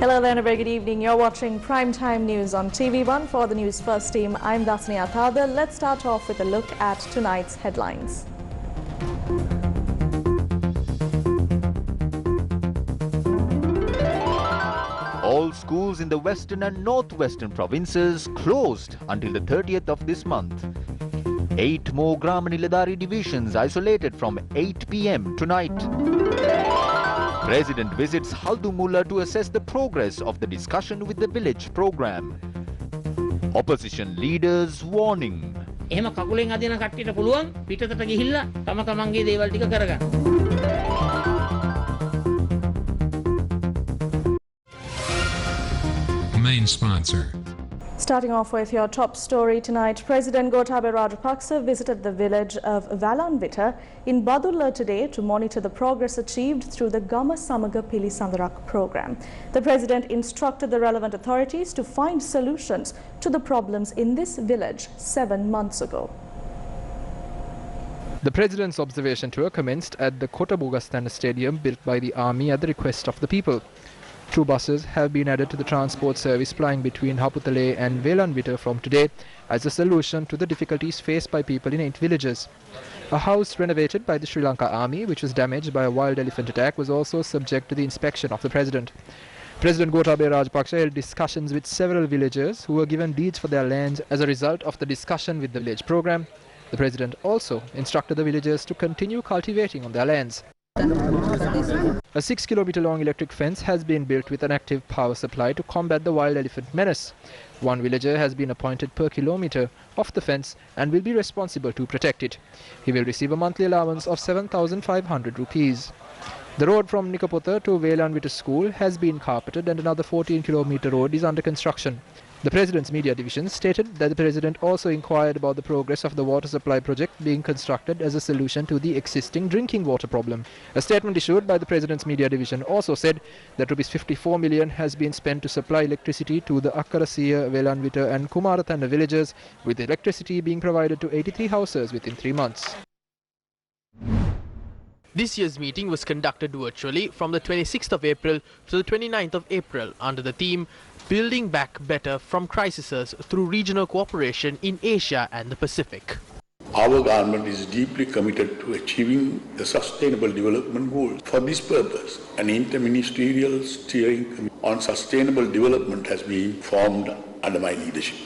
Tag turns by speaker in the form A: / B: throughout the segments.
A: Hello there and a very good evening. You're watching Primetime News on TV1 for the News First team. I'm Dasni Athada. Let's start off with a look at tonight's headlines.
B: All schools in the western and northwestern provinces closed until the 30th of this month. 8 more Gram Niladari divisions isolated from 8 p.m. tonight. President visits Haldumulla to assess the progress of the discussion with the village program. Opposition leaders warning.
C: එහෙම කකුලෙන් අදින කට්ටියට පුළුවන් පිටතට ගිහිල්ලා තම තමන්ගේ දේවල් ටික කරගන්න.
D: Main sponsor.
A: Starting off with your top story tonight, President Gotabaya Rajapaksa visited the village of Valanvita in Badulla today to monitor the progress achieved through the Gama Samaga Pili Sandarak program. The President instructed the relevant authorities to find solutions to the problems in this village 7 months ago.
E: The President's observation tour commenced at the Kotabugastana Stadium built by the Army at the request of the people. 2 buses have been added to the transport service plying between Haputale and Velanvita from today as a solution to the difficulties faced by people in 8 villages. A house renovated by the Sri Lanka Army, which was damaged by a wild elephant attack, was also subject to the inspection of the President. President Gotabaya Rajapaksa held discussions with several villagers who were given deeds for their lands as a result of the discussion with the village program. The President also instructed the villagers to continue cultivating on their lands. A 6-kilometer-long electric fence has been built with an active power supply to combat the wild elephant menace. 1 villager has been appointed per kilometer of the fence and will be responsible to protect it. He will receive a monthly allowance of 7,500 rupees. The road from Nikapota to Velanvita School has been carpeted and another 14-kilometer road is under construction. The President's media division stated that the President also inquired about the progress of the water supply project being constructed as a solution to the existing drinking water problem. A statement issued by the President's media division also said that Rs 54 million has been spent to supply electricity to the Akkarasiya, Velanvita and Kumaratana villages, with electricity being provided to 83 houses within 3 months.
F: This year's meeting was conducted virtually from the 26th of April to the 29th of April under the theme Building Back Better from Crises through Regional Cooperation in Asia and the Pacific.
G: Our government is deeply committed to achieving the Sustainable Development Goals. For this purpose, an interministerial steering committee on sustainable development has been formed under my leadership.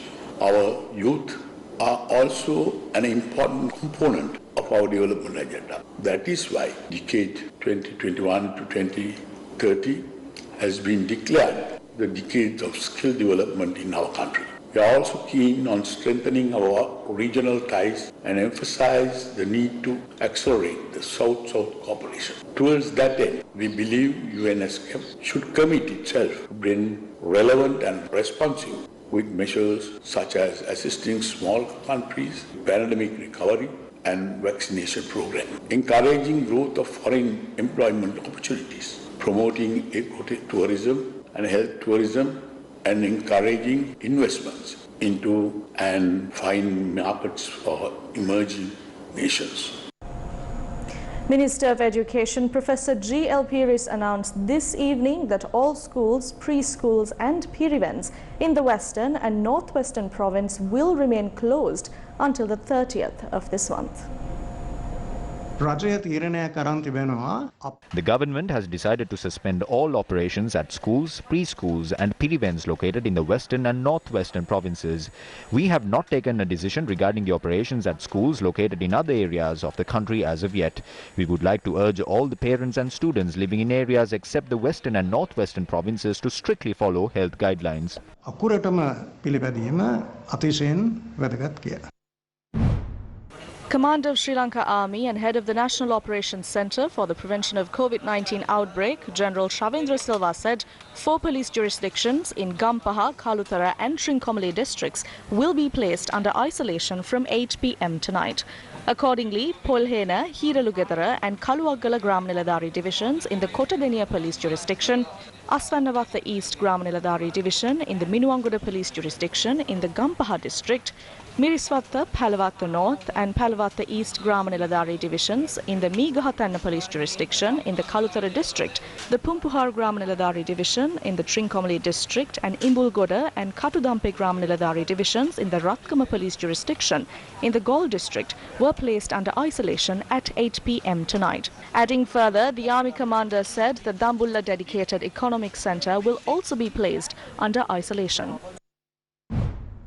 G: Our youth are also an important component of our development agenda. That is why decade 2021 to 2030 has been declared the decades of skill development in our country. We are also keen on strengthening our regional ties and emphasize the need to accelerate the South-South cooperation. Towards that end, we believe UNSCAP should commit itself to bring relevant and responsive with measures such as assisting small countries, pandemic recovery and vaccination program, encouraging growth of foreign employment opportunities, promoting ecotourism and health tourism, and encouraging investments into and find markets for emerging nations.
A: Minister of Education Professor G.L. Piris announced this evening that all schools, preschools and pirivens in the western and northwestern province will remain closed until the 30th of this month.
B: The government has decided to suspend all operations at schools, preschools and pirivens located in the western and northwestern provinces. We have not taken a decision regarding the operations at schools located in other areas of the country as of yet. We would like to urge all the parents and students living in areas except the western and northwestern provinces to strictly follow health guidelines.
A: Commander of Sri Lanka Army and head of the National Operations Centre for the Prevention of COVID-19 Outbreak, General Shavindra Silva said 4 police jurisdictions in Gampaha, Kalutara and Trincomalee districts will be placed under isolation from 8 p.m. tonight. Accordingly, Polhena, Hiralugedara and Kaluwagala Gram Niladari divisions in the Kotageniya police jurisdiction, Aswannawatha East Gram Niladari division in the Minuwangoda police jurisdiction in the Gampaha district, Miriswatha, Palawatha North and Palawatha East Gram Niladari divisions in the Meegahathanna police jurisdiction in the Kalutara district The Pumpuhar Grama-Niladhari division in the Trincomalee district and Imbulgoda and Katudampe Grama-Niladhari divisions in the Ratkama police jurisdiction in the Gaul district were placed under isolation at 8 p.m. tonight. Adding further, the army commander said the Dambulla dedicated economic centre will also be placed under isolation.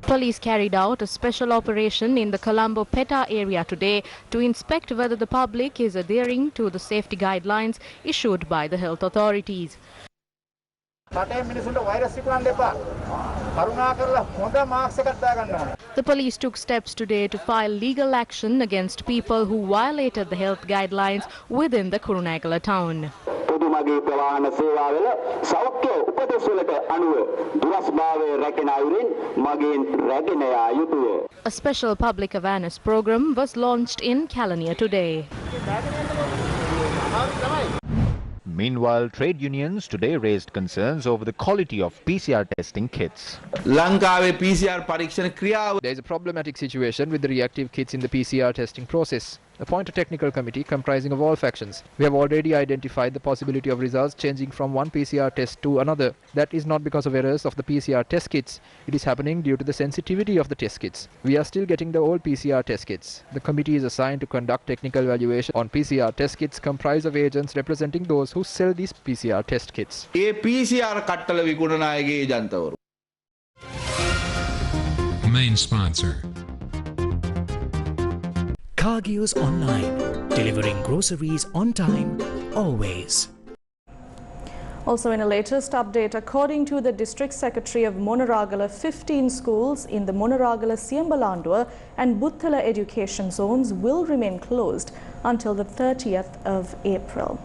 A: Police carried out a special operation in the Colombo Peta area today to inspect whether the public is adhering to the safety guidelines issued by the health authorities. The police took steps today to file legal action against people who violated the health guidelines within the Kurunegala town. A special public awareness program was launched in Kalaniya today.
B: Meanwhile, trade unions today raised concerns over the quality of PCR testing kits.
D: Lanka PCR පරීක්ෂණ ක්‍රියාව.
E: There is a problematic situation with the reactive kits in the PCR testing process. Appoint a technical committee comprising of all factions. We have already identified the possibility of results changing from one PCR test to another. That is not because of errors of the PCR test kits. It is happening due to the sensitivity of the test kits. We are still getting the old PCR test kits. The committee is assigned to conduct technical evaluation on PCR test kits comprised of agents representing those who sell these PCR test kits.
D: A PCR කට්ටල විකුණන අයගේ ජනතවරු.
H: Main sponsor.
I: Cargills Online, delivering groceries on time, always.
A: Also in a latest update, according to the District Secretary of Monaragala, 15 schools in the Monaragala, Siambalandua and Butthala education zones will remain closed until the 30th of April.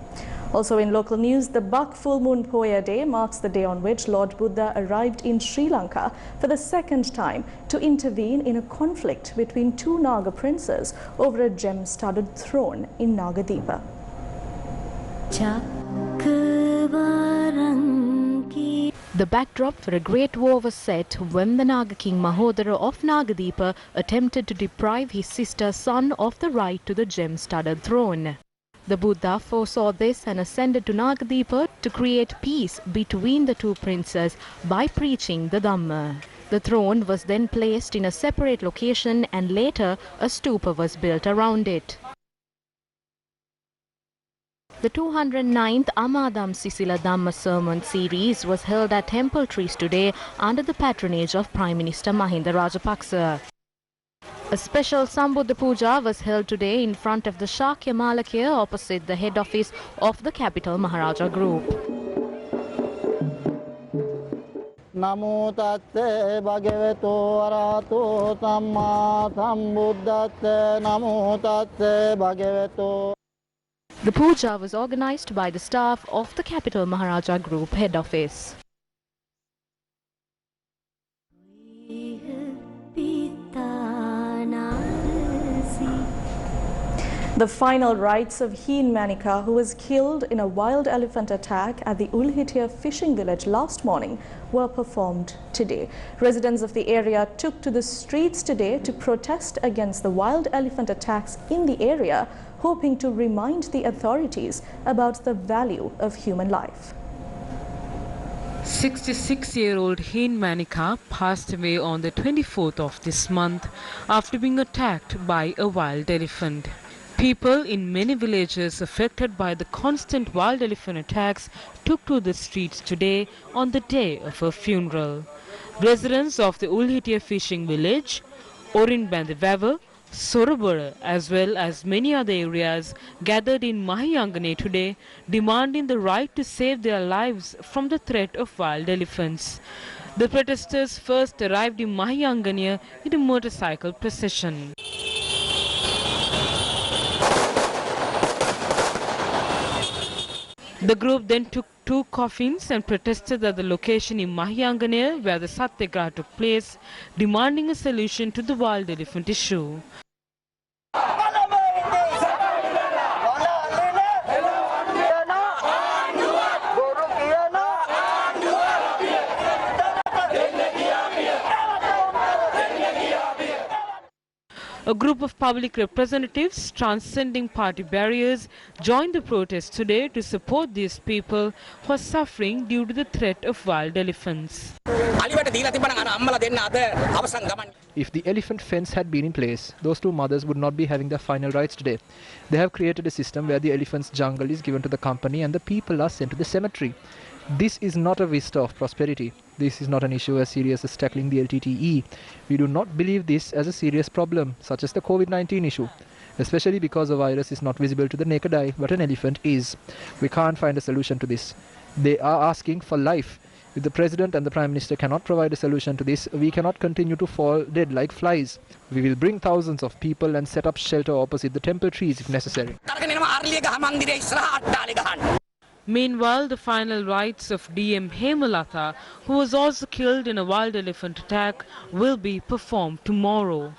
A: Also in local news, the Bak Full Moon Poya Day marks the day on which Lord Buddha arrived in Sri Lanka for the second time to intervene in a conflict between two Naga princes over a gem-studded throne in Nagadeepa. The backdrop for a great war was set when the Naga king Mahodara of Nagadeepa attempted to deprive his sister's son of the right to the gem-studded throne. The Buddha foresaw this and ascended to Nagadeepa to create peace between the two princes by preaching the Dhamma. The throne was then placed in a separate location and later a stupa was built around it. The 209th Amadam Sisila Dhamma Sermon series was held at Temple Trees today under the patronage of Prime Minister Mahinda Rajapaksa. A special Sambuddha Puja was held today in front of the Shakya Malakya opposite the head office of the Capital Maharaja Group.
J: Namo tatte bhagavato arahato samma sambuddhasse namo tatte bhagavato.
A: The puja was organized by the staff of the Capital Maharaja Group head office. The final rites of Heen Manika, who was killed in a wild elephant attack at the Ulhitia fishing village last morning, were performed today. Residents of the area took to the streets today to protest against the wild elephant attacks in the area, hoping to remind the authorities about the value of human life.
K: 66-year-old Heen Manika passed away on the 24th of this month after being attacked by a wild elephant. People in many villages affected by the constant wild elephant attacks took to the streets today on the day of her funeral. Residents of the Ulhitia fishing village, Orinbandivava, Sorobora, as well as many other areas gathered in Mahiyangane today, demanding the right to save their lives from the threat of wild elephants. The protesters first arrived in Mahiyangane in a motorcycle procession. The group then took 2 coffins and protested at the location in Mahiyangane where the Satyagraha took place, demanding a solution to the wild elephant issue. A group of public representatives transcending party barriers joined the protest today to support these people who are suffering due to the threat of wild elephants.
E: If the elephant fence had been in place, those two mothers would not be having their final rites today. They have created a system where the elephant's jungle is given to the company and the people are sent to the cemetery. This is not a vista of prosperity. This is not an issue as serious as tackling the LTTE. We do not believe this as a serious problem, such as the COVID-19 issue, especially because the virus is not visible to the naked eye, but an elephant is. We can't find a solution to this. They are asking for life. If the President and the Prime Minister cannot provide a solution to this, we cannot continue to fall dead like flies. We will bring thousands of people and set up shelter opposite the temple trees if necessary.
K: Meanwhile, the final rites of DM Hemalata, who was also killed in a wild elephant attack, will be performed tomorrow.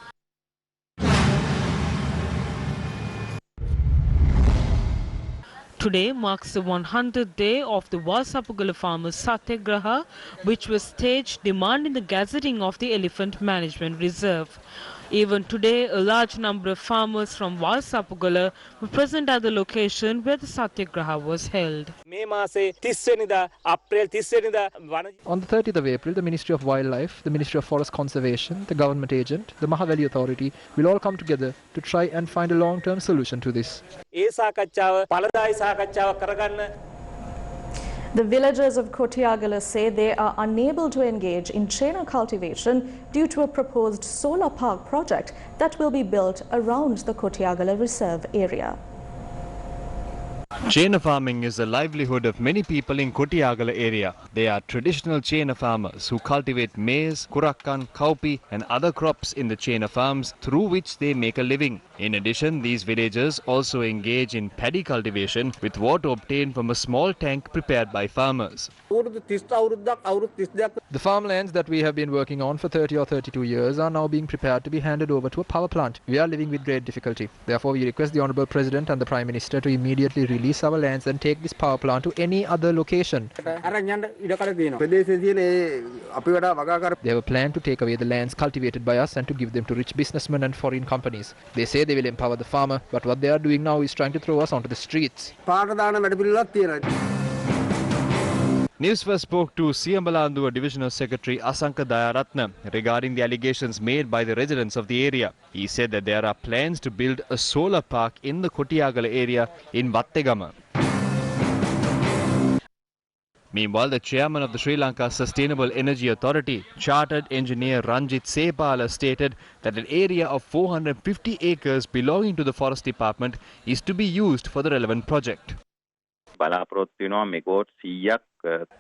K: Today marks the 100th day of the Walsapugala Farmers Satyagraha, which was staged demanding the gazetting of the Elephant Management Reserve. Even today, a large number of farmers from Walsapugala were present at the location where the Satyagraha was held.
E: On the 30th of April, the Ministry of Wildlife, the Ministry of Forest Conservation, the government agent, the Mahaveli Authority will all come together to try and find a long-term solution to this.
A: The villagers of Kotiagala say they are unable to engage in Chena cultivation due to a proposed solar park project that will be built around the Kotiagala Reserve area.
H: Chena farming is the livelihood of many people in Kotiagala area. They are traditional Chena farmers who cultivate maize, kurakkan, kaupi and other crops in the Chena farms through which they make a living. In addition, these villagers also engage in paddy cultivation with water obtained from a small tank prepared by farmers.
E: The farmlands that we have been working on for 30 or 32 years are now being prepared to be handed over to a power plant. We are living with great difficulty. Therefore, we request the Honourable President and the Prime Minister to immediately release our lands and take this power plant to any other location. They have a plan to take away the lands cultivated by us and to give them to rich businessmen and foreign companies. They say they will empower the farmer, but what they are doing now is trying to throw us onto the streets.
H: Newsfirst spoke to Siambalanduwa Divisional Secretary Asanka Dayaratna regarding the allegations made by the residents of the area. He said that there are plans to build a solar park in the Kotiagala area in Wattegama. Meanwhile, the chairman of the Sri Lanka Sustainable Energy Authority, Chartered Engineer Ranjit Sepala, stated that an area of 450 acres belonging to the Forest Department is to be used for the relevant project.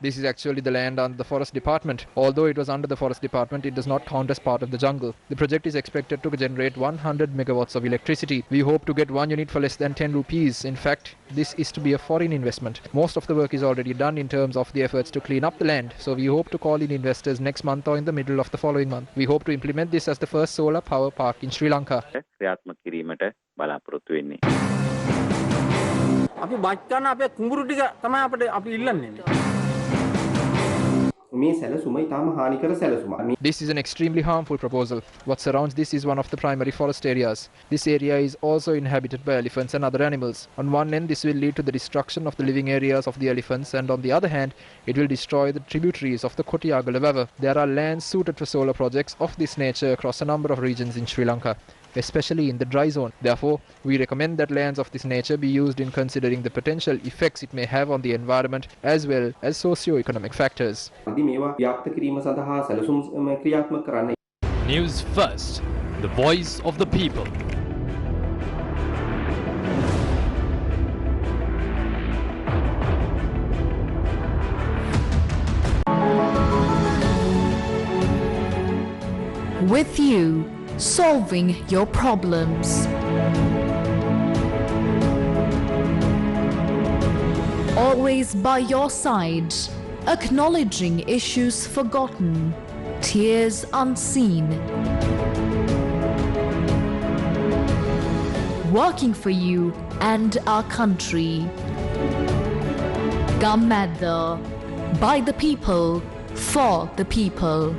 E: This is actually the land under the Forest Department. Although it was under the Forest Department, it does not count as part of the jungle. The project is expected to generate 100 megawatts of electricity. We hope to get one unit for less than 10 rupees. In fact, this is to be a foreign investment. Most of the work is already done in terms of the efforts to clean up the land. So we hope to call in investors next month or in the middle of the following month. We hope to implement this as the first solar power park in Sri Lanka. This is an extremely harmful proposal. What surrounds this is one of the primary forest areas. This area is also inhabited by elephants and other animals. On one end, this will lead to the destruction of the living areas of the elephants, and on the other hand, it will destroy the tributaries of the Kotiagala River. There are lands suited for solar projects of this nature across a number of regions in Sri Lanka, especially in the dry zone. Therefore, we recommend that lands of this nature be used in considering the potential effects it may have on the environment as well as socio-economic factors.
H: News First, the voice of the people.
L: With you, solving your problems. Always by your side, acknowledging issues forgotten, tears unseen. Working for you and our country. Gammadda, by the people, for the people.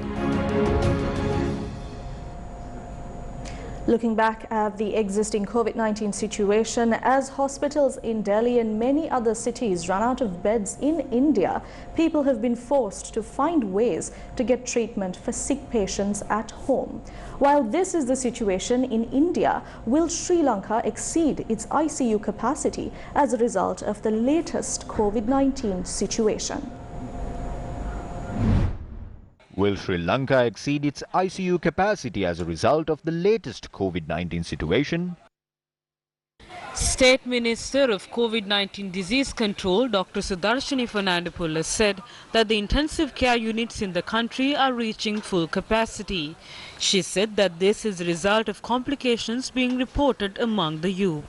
A: Looking back at the existing COVID-19 situation, as hospitals in Delhi and many other cities run out of beds in India, people have been forced to find ways to get treatment for sick patients at home. While this is the situation in India, will Sri Lanka exceed its ICU capacity as a result of the latest COVID-19 situation?
B: Will Sri Lanka exceed its ICU capacity as a result of the latest COVID-19 situation?
K: State Minister of COVID-19 Disease Control, Dr. Sudarshini Fernandopoulos, said that the intensive care units in the country are reaching full capacity. She said that this is a result of complications being reported among the youth.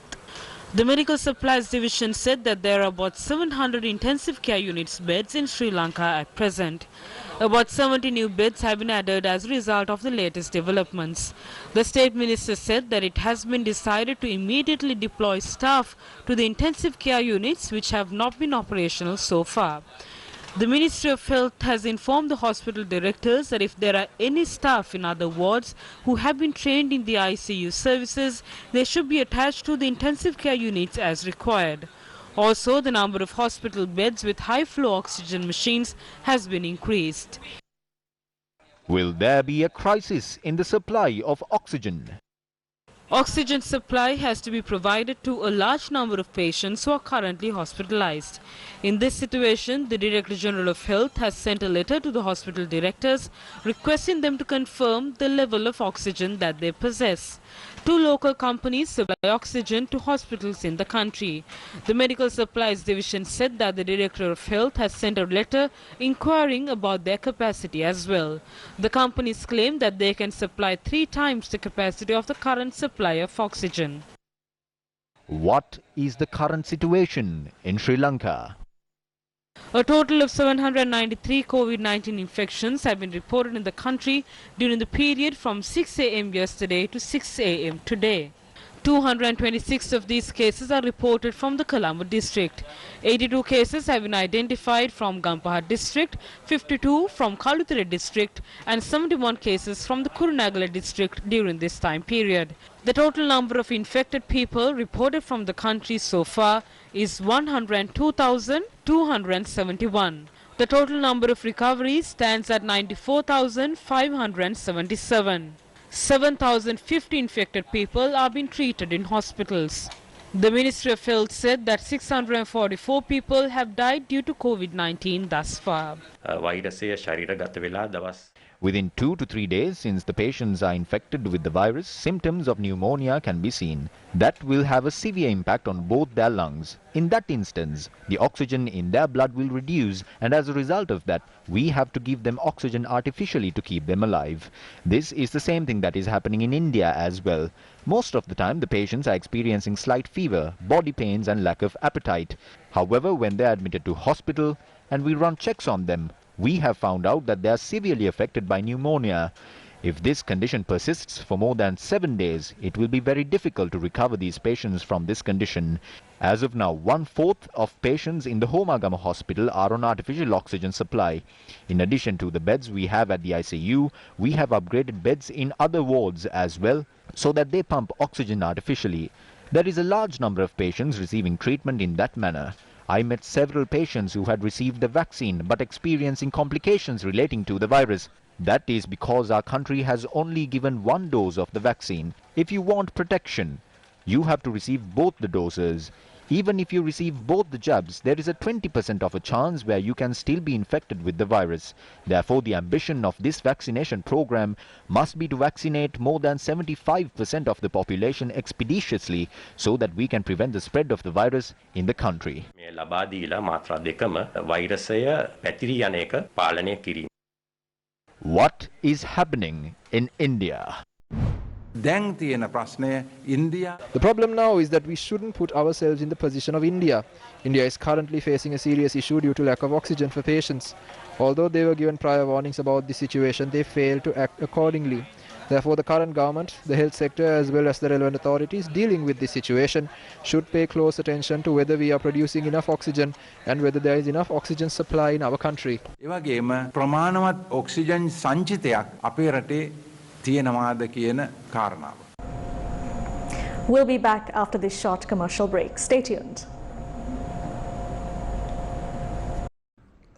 K: The Medical Supplies Division said that there are about 700 intensive care units beds in Sri Lanka at present. About 70 new beds have been added as a result of the latest developments. The State Minister said that it has been decided to immediately deploy staff to the intensive care units which have not been operational so far. The Ministry of Health has informed the hospital directors that if there are any staff in other wards who have been trained in the ICU services, they should be attached to the intensive care units as required. Also, the number of hospital beds with high-flow oxygen machines has been increased.
B: Will there be a crisis in the supply of oxygen?
K: Oxygen supply has to be provided to a large number of patients who are currently hospitalized. In this situation, the Director General of Health has sent a letter to the hospital directors requesting them to confirm the level of oxygen that they possess. 2 local companies supply oxygen to hospitals in the country. The Medical Supplies Division said that the Director of Health has sent a letter inquiring about their capacity as well. The companies claim that they can supply 3 times the capacity of the current supply of oxygen.
B: What is the current situation in Sri Lanka?
K: A total of 793 COVID-19 infections have been reported in the country during the period from 6 a.m. yesterday to 6 a.m. today. 226 of these cases are reported from the Colombo district. 82 cases have been identified from Gampaha district, 52 from Kaluthara district and 71 cases from the Kurunegala district during this time period. The total number of infected people reported from the country so far is 102,271. The total number of recoveries stands at 94,577. 7,050 infected people are being treated in hospitals. The Ministry of Health said that 644 people have died due to COVID-19 thus far.
B: Within 2 to 3 days since the patients are infected with the virus, symptoms of pneumonia can be seen. That will have a severe impact on both their lungs. In that instance, the oxygen in their blood will reduce, and as a result of that, we have to give them oxygen artificially to keep them alive. This is the same thing that is happening in India as well. Most of the time, the patients are experiencing slight fever, body pains and lack of appetite. However, when they are admitted to hospital and we run checks on them, we have found out that they are severely affected by pneumonia. If this condition persists for more than 7 days, it will be very difficult to recover these patients from this condition. As of now, 1/4 of patients in the Homagama hospital are on artificial oxygen supply. In addition to the beds we have at the ICU, we have upgraded beds in other wards as well, so that they pump oxygen artificially. There is a large number of patients receiving treatment in that manner. I met several patients who had received the vaccine but experiencing complications relating to the virus. That is because our country has only given 1 dose of the vaccine. If you want protection, you have to receive both the doses. Even if you receive both the jabs, there is a 20% of a chance where you can still be infected with the virus. Therefore, the ambition of this vaccination program must be to vaccinate more than 75% of the population expeditiously so that we can prevent the spread of the virus in the country. What is happening in India?
E: The problem now is that we shouldn't put ourselves in the position of India. India is currently facing a serious issue due to lack of oxygen for patients. Although they were given prior warnings about the situation, they failed to act accordingly. Therefore, the current government, the health sector as well as the relevant authorities dealing with this situation should pay close attention to whether we are producing enough oxygen and whether there is enough oxygen supply in our country.
A: We'll be back after this short commercial break. Stay tuned.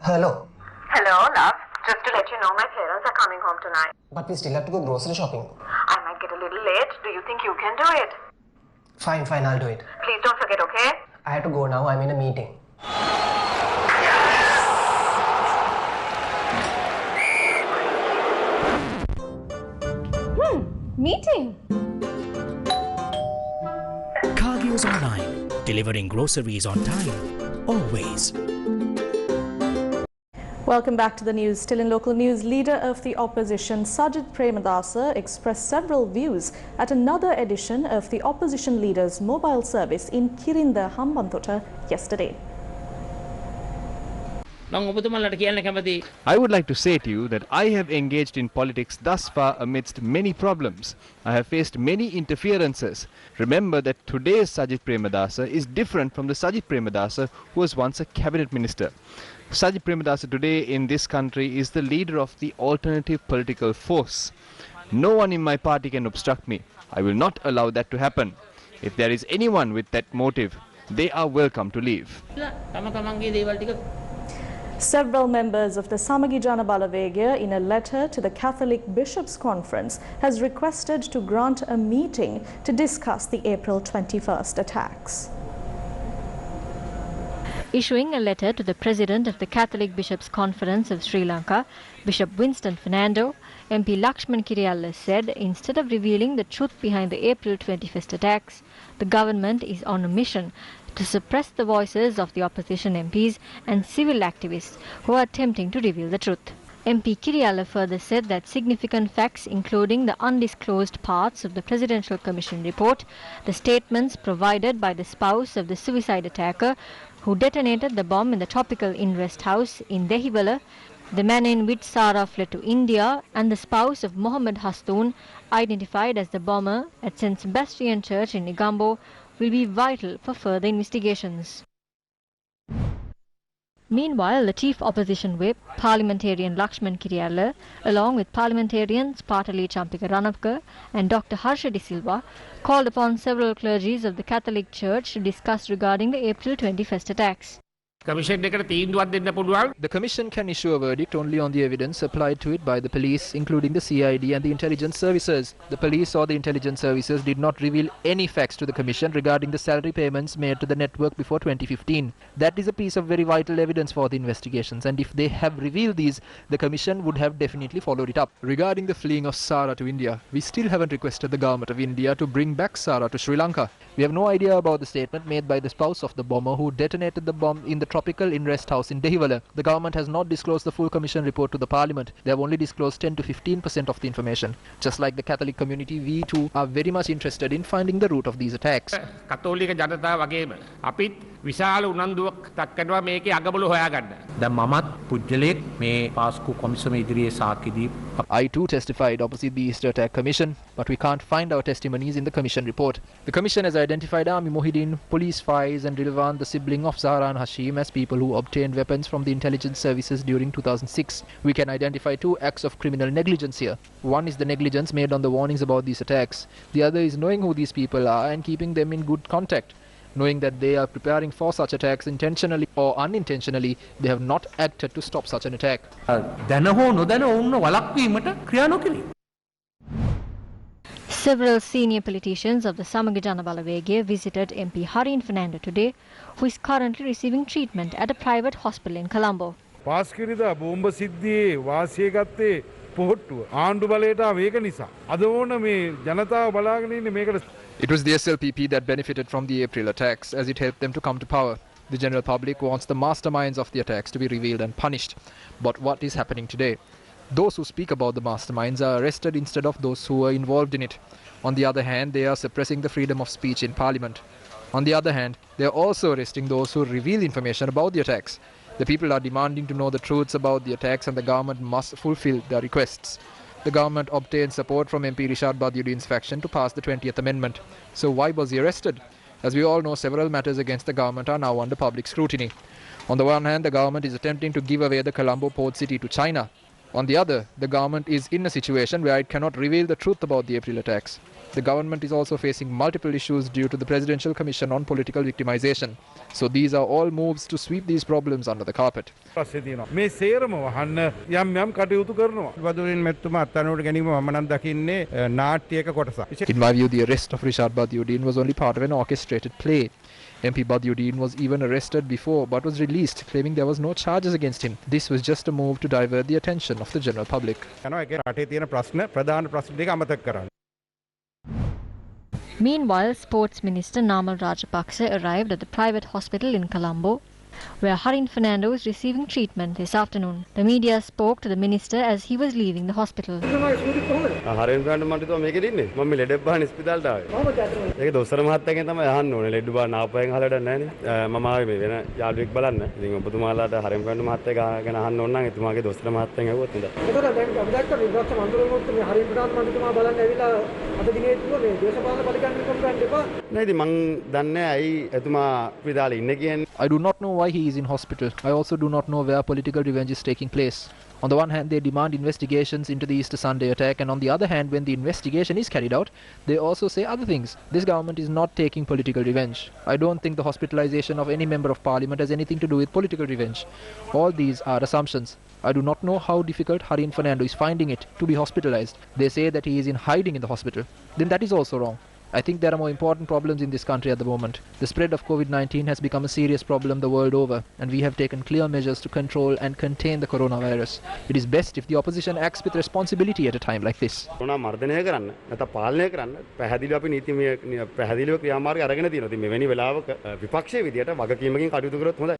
M: Hello.
N: Hello, love. Just to let you know, my parents are coming home tonight.
M: But we still have to go grocery shopping.
N: I might get a little late. Do you think you can do it?
M: Fine, I'll do it.
N: Please don't forget, okay?
M: I have to go now. I'm in a meeting.
L: Meeting.
I: Cargios Online, delivering groceries on time, always.
A: Welcome back to the news. Still in local news, leader of the opposition Sajid Premadasa expressed several views at another edition of the opposition leader's mobile service in Kirinda, Hambantota yesterday.
H: I would like to say to you that I have engaged in politics thus far amidst many problems. I have faced many interferences. Remember that today's Sajid Premadasa is different from the Sajid Premadasa who was once a cabinet minister. Sajid Premadasa today in this country is the leader of the alternative political force. No one in my party can obstruct me. I will not allow that to happen. If there is anyone with that motive, they are welcome to leave.
A: Several members of the Samagi Jana Balavegya, in a letter to the Catholic Bishops' Conference, has requested to grant a meeting to discuss the April 21st attacks.
O: Issuing a letter to the President of the Catholic Bishops' Conference of Sri Lanka, Bishop Winston Fernando, MP Lakshman Kiriyalla said instead of revealing the truth behind the April 21st attacks, the government is on a mission to suppress the voices of the opposition MPs and civil activists who are attempting to reveal the truth. MP Kiriyalla further said that significant facts, including the undisclosed parts of the Presidential Commission report, the statements provided by the spouse of the suicide attacker who detonated the bomb in the tropical in-rest house in Dehiwala, the man in which Sara fled to India, and the spouse of Mohammed Hastoon, identified as the bomber at St. Sebastian Church in Negombo, will be vital for further investigations. Meanwhile, the chief opposition whip, parliamentarian Lakshman Kiriyalla, along with parliamentarians Patali Champika Ranavka and Dr. Harsha De Silva, called upon several clergies of the Catholic Church to discuss regarding the April 21st attacks.
E: The Commission can issue a verdict only on the evidence applied to it by the police, including the CID and the intelligence services. The police or the intelligence services did not reveal any facts to the Commission regarding the salary payments made to the network before 2015. That is a piece of very vital evidence for the investigations, and if they have revealed these, the Commission would have definitely followed it up. Regarding the fleeing of Sara to India, we still haven't requested the government of India to bring back Sara to Sri Lanka. We have no idea about the statement made by the spouse of the bomber who detonated the bomb in the tropical in-rest house in Dehiwala. The government has not disclosed the full commission report to the parliament. They have only disclosed 10 to 15% of the information. Just like the Catholic community, we too are very much interested in finding the root of these attacks. I too testified opposite the Easter Attack Commission, but we can't find our testimonies in the commission report. The commission has identified Ami Mohideen, Police Faiz and Rilwan, the sibling of Zahra and Hashim, as people who obtained weapons from the intelligence services during 2006. We can identify two acts of criminal negligence here. One is the negligence made on the warnings about these attacks. The other is knowing who these people are and keeping them in good contact. Knowing that they are preparing for such attacks intentionally or unintentionally, they have not acted to stop such an attack.
O: Several senior politicians of the Samagi Jana Balavegya visited MP Harin Fernando today, who is currently receiving treatment at a private hospital in Colombo.
E: It was the SLPP that benefited from the April attacks, as it helped them to come to power. The general public wants the masterminds of the attacks to be revealed and punished. But what is happening today? Those who speak about the masterminds are arrested instead of those who were involved in it. On the other hand, they are suppressing the freedom of speech in parliament. On the other hand, they are also arresting those who reveal information about the attacks. The people are demanding to know the truths about the attacks, and the government must fulfill their requests. The government obtained support from MP Rishad Badiuddin's faction to pass the 20th Amendment. So why was he arrested? As we all know, several matters against the government are now under public scrutiny. On the one hand, the government is attempting to give away the Colombo port city to China. On the other, the government is in a situation where it cannot reveal the truth about the April attacks. The government is also facing multiple issues due to the Presidential Commission on Political Victimization. So these are all moves to sweep these problems under the carpet. In my view, the arrest of Rishad Badiuddin was only part of an orchestrated play. MP Badiuddin was even arrested before but was released, claiming there was no charges against him. This was just a move to divert the attention of the general public.
O: Meanwhile, Sports Minister Namal Rajapaksa arrived at the private hospital in Colombo, where Harin Fernando is receiving treatment this afternoon. The media spoke to the minister as he was leaving the hospital.
P: Harin Fernando මට තෝ මේකේ ඉන්නේ. මම මේ ලෙඩ බහන ස්පිතාලට ආවේ. ඒක දොස්තර මහත්තයාගෙන් තමයි අහන්න ඕනේ. ලෙඩ බහ නාපයෙන් අහලා වැඩක් නැහැ නේ. මම ආවේ මේ වෙන යාළුවෙක් බලන්න. ඉතින් ඔබතුමාලාට Harin Fernando මහත්තයා ගැන අහන්න ඕන නම් එතුමාගේ දොස්තර මහත්තයන් ඇහුවොත් හොඳයි.
Q: ඒතර දැන් අපි දැක්ක විපක්ෂ මන්ත්‍රීවරුත් මේ Harin Fernando මන්ත්‍රීතුමා බලන්න ඇවිල්ලා අද දිනේ තුන මේ දේශපාලන බලකන් කරන්න එපා.
P: නෑ ඉතින් මං දන්නේ ඇයි එතුමා ස්පිතාලේ ඉන්නේ කියන්නේ.
E: I do not know why he is in hospital. I also do not know where political revenge is taking place. On the one hand, they demand investigations into the Easter Sunday attack, and on the other hand, when the investigation is carried out, they also say other things. This government is not taking political revenge. I don't think the hospitalization of any member of parliament has anything to do with political revenge. All these are assumptions. I do not know how difficult Harin Fernando is finding it to be hospitalized. They say that he is in hiding in the hospital. Then that is also wrong. I think there are more important problems in this country at the moment. The spread of COVID-19 has become a serious problem the world over, and we have taken clear measures to control and contain the coronavirus. It is best if the opposition acts with responsibility at a time like this.
P: Corona මර්ධනය කරන්න නැත්නම් පාලනය කරන්න පැහැදිලිව අපි නීතිමය පැහැදිලිව ක්‍රියාමාර්ග අරගෙන තියෙනවා. ඉතින් මෙවැනි වෙලාවක විපක්ෂයේ විදියට වගකීමකින් කටයුතු කරොත් හොඳයි.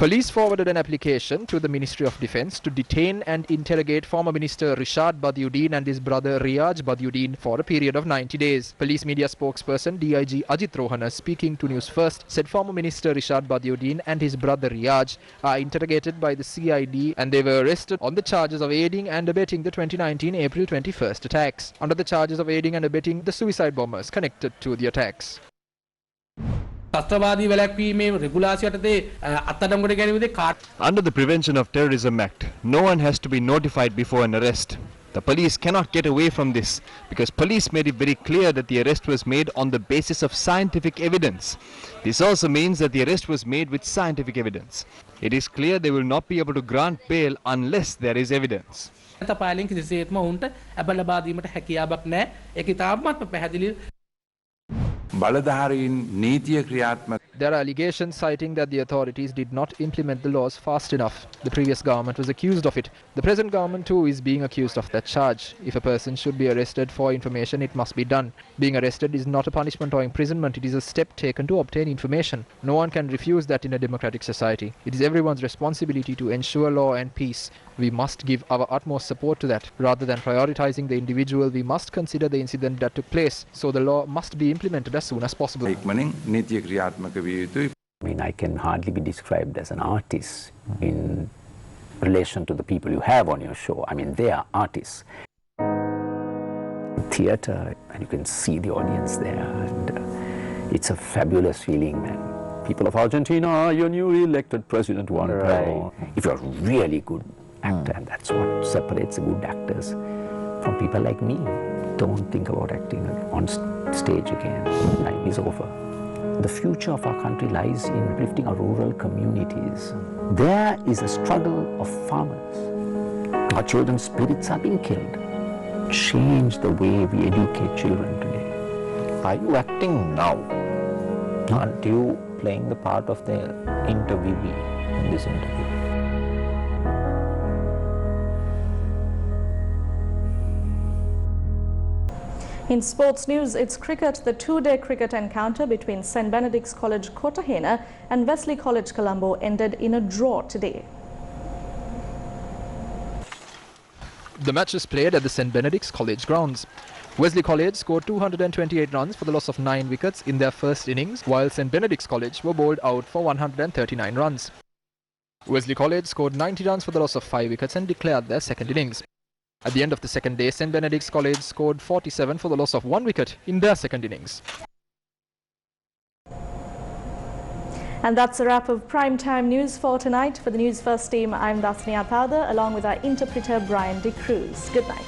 E: Police forwarded an application to the Ministry of Defence to detain and interrogate former Minister Rishad Badiuddin and his brother Riyaj Badiuddin for a period of 90 days. Police media spokesperson DIG Ajit Rohana, speaking to Newsfirst, said former Minister Rishad Badiuddin and his brother Riyaj are interrogated by the CID and they were arrested on the charges of aiding and abetting the 2019 April 21st attacks, under the charges of aiding and abetting the suicide bombers connected to the attacks.
C: Under
H: the Prevention of Terrorism Act, no one has to be notified before an arrest. The police cannot get away from this because police made it very clear that the arrest was made on the basis of scientific evidence. This also means that the arrest was made with scientific evidence. It is clear they will not be able to grant bail unless there is evidence.
E: There are allegations citing that the authorities did not implement the laws fast enough. The previous government was accused of it. The present government too is being accused of that charge. If a person should be arrested for information, it must be done. Being arrested is not a punishment or imprisonment, it is a step taken to obtain information. No one can refuse that in a democratic society. It is everyone's responsibility to ensure law and peace. We must give our utmost support to that. Rather than prioritizing the individual, we must consider the incident that took place. So the law must be implemented as soon as possible.
R: I mean, I can hardly be described as an artist in relation to the people you have on your show. I mean, they are artists. Theatre, and you can see the audience there, and it's a fabulous feeling, man. People of Argentina, your newly elected president won. Right. If you're a really good actor, and that's what separates the good actors from people like me. Don't think about acting on stage again. Life is over. The future of our country lies in uplifting our rural communities. There is a struggle of farmers. Our children's spirits are being killed. Change the way we educate children today. Are you acting now? Aren't you playing the part of the interviewee in this interview?
A: In sports news, it's cricket. The two-day cricket encounter between St. Benedict's College Kotahena and Wesley College Colombo ended in a draw today.
E: The match was played at the St. Benedict's College grounds. Wesley College scored 228 runs for the loss of 9 wickets in their first innings, while St. Benedict's College were bowled out for 139 runs. Wesley College scored 90 runs for the loss of 5 wickets and declared their second innings. At the end of the second day, St. Benedict's College scored 47 for the loss of 1 wicket in their second innings.
A: And that's a wrap of primetime news for tonight. For the News First team, I'm Dasni Atada, along with our interpreter Brian De Cruz. Good night.